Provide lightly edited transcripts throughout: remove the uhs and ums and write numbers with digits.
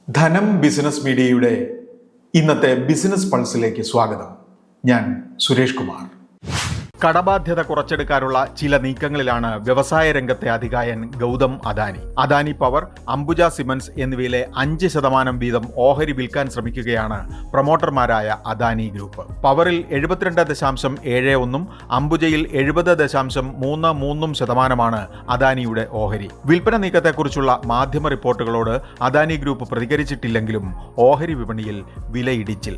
ധനം ബിസിനസ് മീഡിയയുടെ ഇന്നത്തെ ബിസിനസ് പൾസിലേക്ക് സ്വാഗതം. ഞാൻ സുരേഷ് കുമാർ. കടബാധ്യത കുറച്ചെടുക്കാനുള്ള ചില നീക്കങ്ങളിലാണ് വ്യവസായ രംഗത്തെ അതികായൻ ഗൗതം അദാനി. അദാനി പവർ, അംബുജ സിമന്റ്സ് എന്നിവയിലെ 5% വീതം ഓഹരി വിൽക്കാൻ ശ്രമിക്കുകയാണ് പ്രൊമോട്ടർമാരായ അദാനി ഗ്രൂപ്പ്. പവറിൽ 72.71%, അംബുജയിൽ 70.33% അദാനിയുടെ ഓഹരി. വിൽപ്പന നീക്കത്തെക്കുറിച്ചുള്ള മാധ്യമ റിപ്പോർട്ടുകളോട് അദാനി ഗ്രൂപ്പ് പ്രതികരിച്ചിട്ടില്ലെങ്കിലും ഓഹരി വിപണിയിൽ വിലയിടിച്ചിൽ.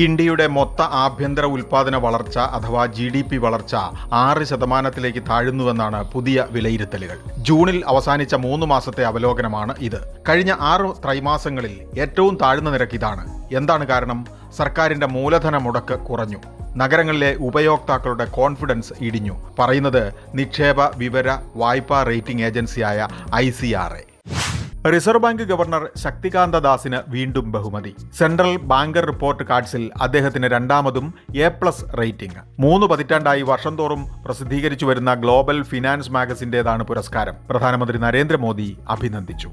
ഇന്ത്യയുടെ മൊത്ത ആഭ്യന്തര ഉൽപാദന വളർച്ച അഥവാ GDP വളർച്ച 6% താഴുന്നുവെന്നാണ് പുതിയ വിലയിരുത്തലുകൾ. ജൂണിൽ അവസാനിച്ച 3 മാസത്തെ അവലോകനമാണ് ഇത്. കഴിഞ്ഞ 6 ത്രൈമാസങ്ങളിൽ ഏറ്റവും താഴ്ന്ന നിരക്ക് ഇതാണ്. എന്താണ് കാരണം? സർക്കാരിന്റെ മൂലധന മുടക്ക് കുറഞ്ഞു. നഗരങ്ങളിലെ ഉപയോക്താക്കളുടെ കോൺഫിഡൻസ് ഇടിഞ്ഞു. പറയുന്നത് നിക്ഷേപ വിവര വായ്പാ റേറ്റിംഗ് ഏജൻസിയായ ICRA. Reserve Bank governor Shaktikanta ദാസിന് വീണ്ടും ബഹുമതി. സെൻട്രൽ ബാങ്കർ റിപ്പോർട്ട് കാർഡ്സിൽ അദ്ദേഹത്തിന് 2ാമതും A+ റേറ്റിംഗ്. 3 പതിറ്റാണ്ടായി വർഷം തോറും പ്രസിദ്ധീകരിച്ചു വരുന്ന ഗ്ലോബൽ ഫിനാൻസ് മാഗസിന്റേതാണ് പുരസ്കാരം. പ്രധാനമന്ത്രി നരേന്ദ്രമോദി അഭിനന്ദിച്ചു.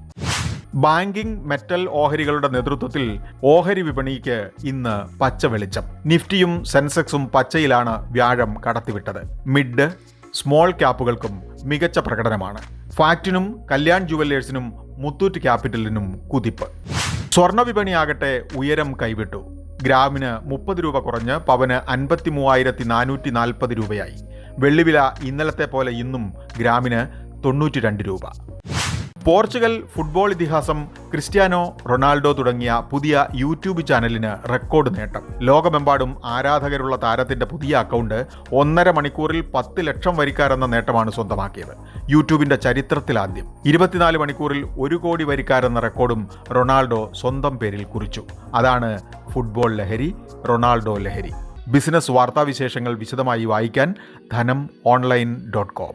ബാങ്കിംഗ് മെറ്റൽ ഓഹരികളുടെ നേതൃത്വത്തിൽ ഓഹരി വിപണിക്ക് ഇന്ന് പച്ച വെളിച്ചം. നിഫ്റ്റിയും സെൻസെക്സും പച്ചയിലാണ് വ്യാഴം കടത്തിവിട്ടത്. മിഡ്, സ്മോൾ ക്യാപ്പുകൾക്കും മികച്ച പ്രകടനമാണ്. ഫാക്റ്റിനും കല്യാൺ ജുവല്ലേഴ്സിനും മുത്തൂറ്റ് ക്യാപിറ്റലിനും കുതിപ്പ്. സ്വർണ്ണ വിപണിയാകട്ടെ ഉയരം കൈവിട്ടു. ഗ്രാമിന് 30 രൂപ കുറഞ്ഞ് പവന് 53,440 രൂപയായി. വെള്ളിവില ഇന്നലത്തെ പോലെ ഇന്നും ഗ്രാമിന് 92 രൂപ. പോർച്ചുഗൽ ഫുട്ബോൾ ഇതിഹാസം ക്രിസ്ത്യാനോ റൊണാൾഡോ തുടങ്ങിയ പുതിയ യൂട്യൂബ് ചാനലിന് റെക്കോർഡ് നേട്ടം. ലോകമെമ്പാടും ആരാധകരുള്ള താരത്തിന്റെ പുതിയ അക്കൗണ്ട് 1.5 മണിക്കൂറിൽ 10 ലക്ഷം വരിക്കാരെന്ന നേട്ടമാണ് സ്വന്തമാക്കിയത്. യൂട്യൂബിന്റെ ചരിത്രത്തിലാദ്യം 24 മണിക്കൂറിൽ 1 കോടി വരിക്കാരെന്ന റെക്കോർഡും റൊണാൾഡോ സ്വന്തം പേരിൽ കുറിച്ചു. അതാണ് ഫുട്ബോൾ ലഹരി, റൊണാൾഡോ ലഹരി. ബിസിനസ് വാർത്താവിശേഷങ്ങൾ വിശദമായി വായിക്കാൻ ധനം online.com.